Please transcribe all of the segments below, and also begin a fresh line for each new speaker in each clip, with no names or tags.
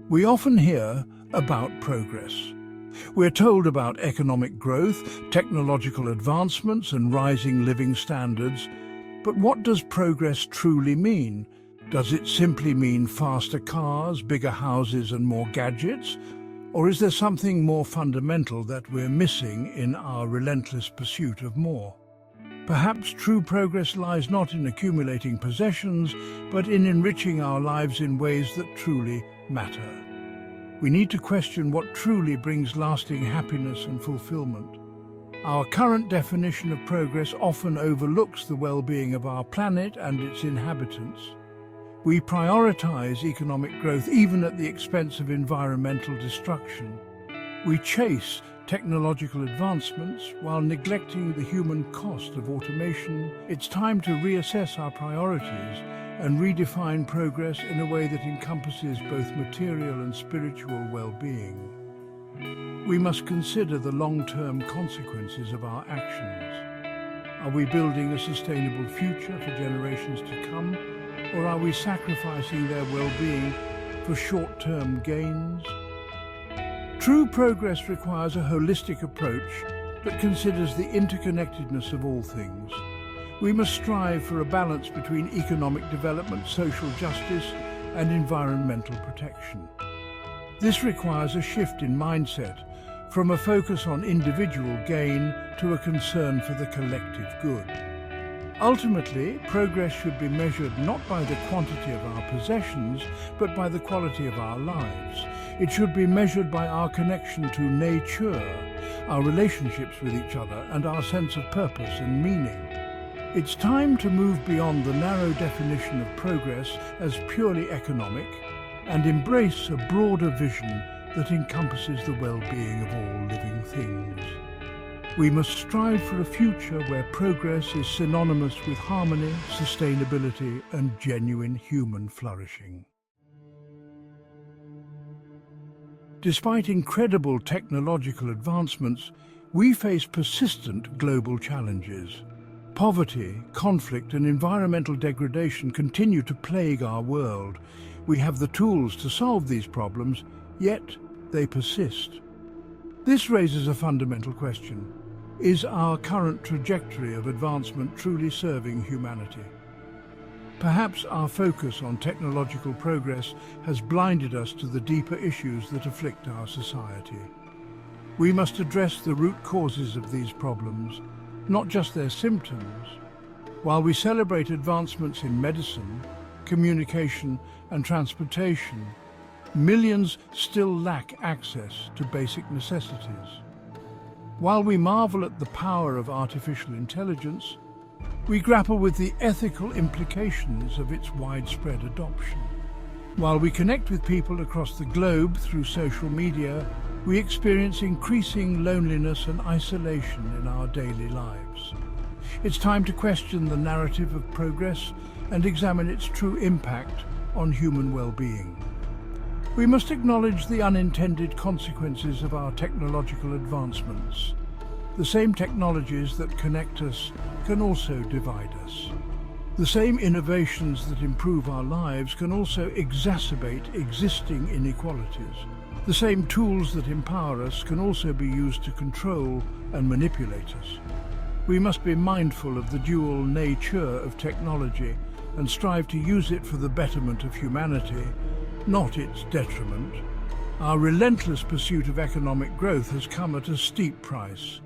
We often hear about progress. We're told about economic growth, technological advancements, and rising living standards. But what does progress truly mean? Does it simply mean faster cars, bigger houses, and more gadgets? Or is there something more fundamental that we're missing in our relentless pursuit of more? Perhaps true progress lies not in accumulating possessions, but in enriching our lives in ways that truly matter. We need to question what truly brings lasting happiness and fulfillment. Our current definition of progress often overlooks the well-being of our planet and its inhabitants. We prioritize economic growth even at the expense of environmental destruction. We chase technological advancements while neglecting the human cost of automation. It's time to reassess our priorities and redefine progress in a way that encompasses both material and spiritual well-being. We must consider the long-term consequences of our actions. Are we building a sustainable future for generations to come, or are we sacrificing their well-being for short-term gains? True progress requires a holistic approach that considers the interconnectedness of all things. We must strive for a balance between economic development, social justice, and environmental protection. This requires a shift in mindset, from a focus on individual gain to a concern for the collective good. Ultimately, progress should be measured not by the quantity of our possessions, but by the quality of our lives. It should be measured by our connection to nature, our relationships with each other, and our sense of purpose and meaning. It's time to move beyond the narrow definition of progress as purely economic and embrace a broader vision that encompasses the well-being of all living things. We must strive for a future where progress is synonymous with harmony, sustainability, and genuine human flourishing. Despite incredible technological advancements, we face persistent global challenges. Poverty, conflict, and environmental degradation continue to plague our world. We have the tools to solve these problems, yet they persist. This raises a fundamental question. Is our current trajectory of advancement truly serving humanity? Perhaps our focus on technological progress has blinded us to the deeper issues that afflict our society. We must address the root causes of these problems, not just their symptoms. While we celebrate advancements in medicine, communication, and transportation, millions still lack access to basic necessities. While we marvel at the power of artificial intelligence, we grapple with the ethical implications of its widespread adoption. While we connect with people across the globe through social media, we experience increasing loneliness and isolation in our daily lives. It's time to question the narrative of progress and examine its true impact on human well-being. We must acknowledge the unintended consequences of our technological advancements. The same technologies that connect us can also divide us. The same innovations that improve our lives can also exacerbate existing inequalities. The same tools that empower us can also be used to control and manipulate us. We must be mindful of the dual nature of technology and strive to use it for the betterment of humanity, not its detriment. Our relentless pursuit of economic growth has come at a steep price.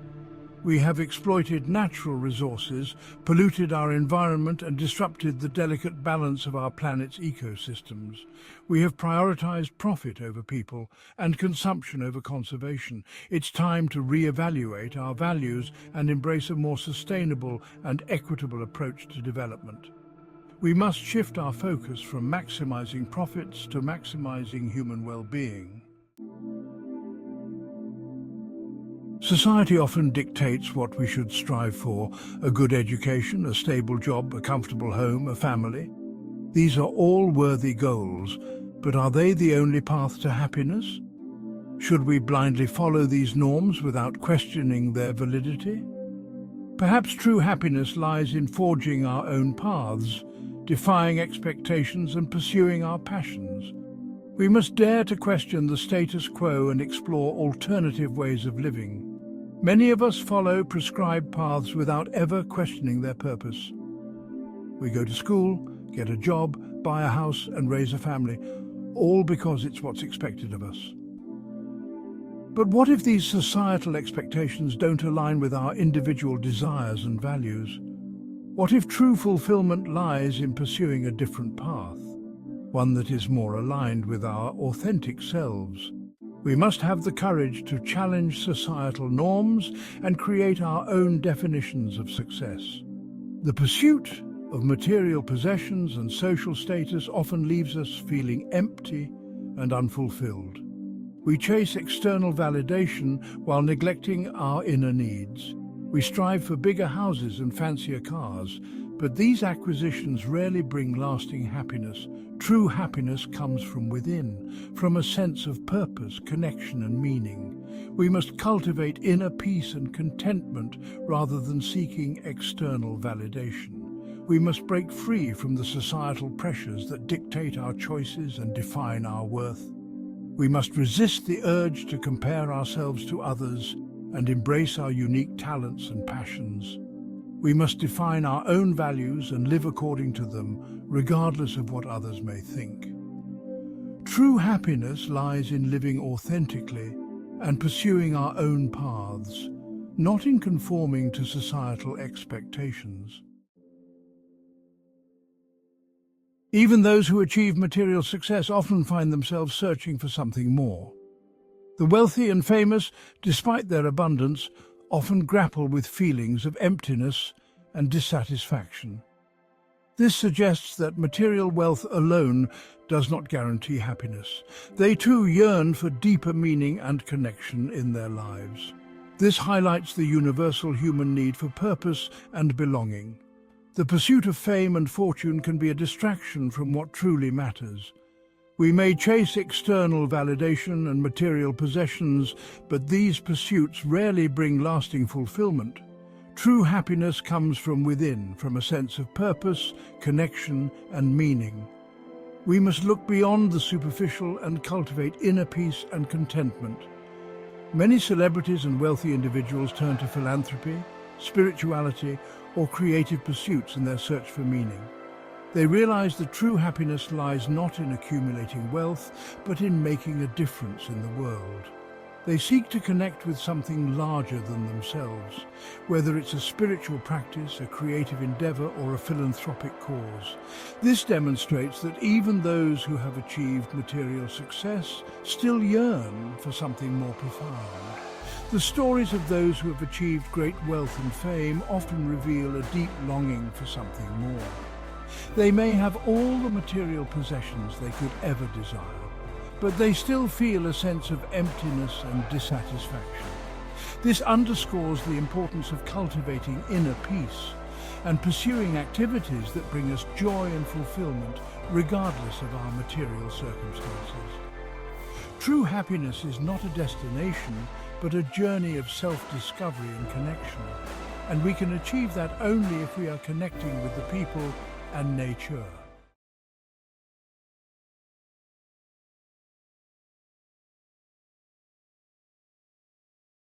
We have exploited natural resources, polluted our environment, and disrupted the delicate balance of our planet's ecosystems. We have prioritized profit over people and consumption over conservation. It's time to reevaluate our values and embrace a more sustainable and equitable approach to development. We must shift our focus from maximizing profits to maximizing human well-being. Society often dictates what we should strive for: a good education, a stable job, a comfortable home, a family. These are all worthy goals, but are they the only path to happiness? Should we blindly follow these norms without questioning their validity? Perhaps true happiness lies in forging our own paths, defying expectations and pursuing our passions. We must dare to question the status quo and explore alternative ways of living. Many of us follow prescribed paths without ever questioning their purpose. We go to school, get a job, buy a house and raise a family, all because it's what's expected of us. But what if these societal expectations don't align with our individual desires and values? What if true fulfillment lies in pursuing a different path, one that is more aligned with our authentic selves? We must have the courage to challenge societal norms and create our own definitions of success. The pursuit of material possessions and social status often leaves us feeling empty and unfulfilled. We chase external validation while neglecting our inner needs. We strive for bigger houses and fancier cars, but these acquisitions rarely bring lasting happiness. True happiness comes from within, from a sense of purpose, connection and meaning. We must cultivate inner peace and contentment rather than seeking external validation. We must break free from the societal pressures that dictate our choices and define our worth. We must resist the urge to compare ourselves to others and embrace our unique talents and passions. We must define our own values and live according to them, regardless of what others may think. True happiness lies in living authentically and pursuing our own paths, not in conforming to societal expectations. Even those who achieve material success often find themselves searching for something more. The wealthy and famous, despite their abundance, often grapple with feelings of emptiness and dissatisfaction. This suggests that material wealth alone does not guarantee happiness. They too yearn for deeper meaning and connection in their lives. This highlights the universal human need for purpose and belonging. The pursuit of fame and fortune can be a distraction from what truly matters. We may chase external validation and material possessions, but these pursuits rarely bring lasting fulfillment. True happiness comes from within, from a sense of purpose, connection, and meaning. We must look beyond the superficial and cultivate inner peace and contentment. Many celebrities and wealthy individuals turn to philanthropy, spirituality, or creative pursuits in their search for meaning. They realize that true happiness lies not in accumulating wealth, but in making a difference in the world. They seek to connect with something larger than themselves, whether it's a spiritual practice, a creative endeavor, or a philanthropic cause. This demonstrates that even those who have achieved material success still yearn for something more profound. The stories of those who have achieved great wealth and fame often reveal a deep longing for something more. They may have all the material possessions they could ever desire, but they still feel a sense of emptiness and dissatisfaction. This underscores the importance of cultivating inner peace and pursuing activities that bring us joy and fulfillment, regardless of our material circumstances. True happiness is not a destination, but a journey of self-discovery and connection. And we can achieve that only if we are connecting with the people and nature.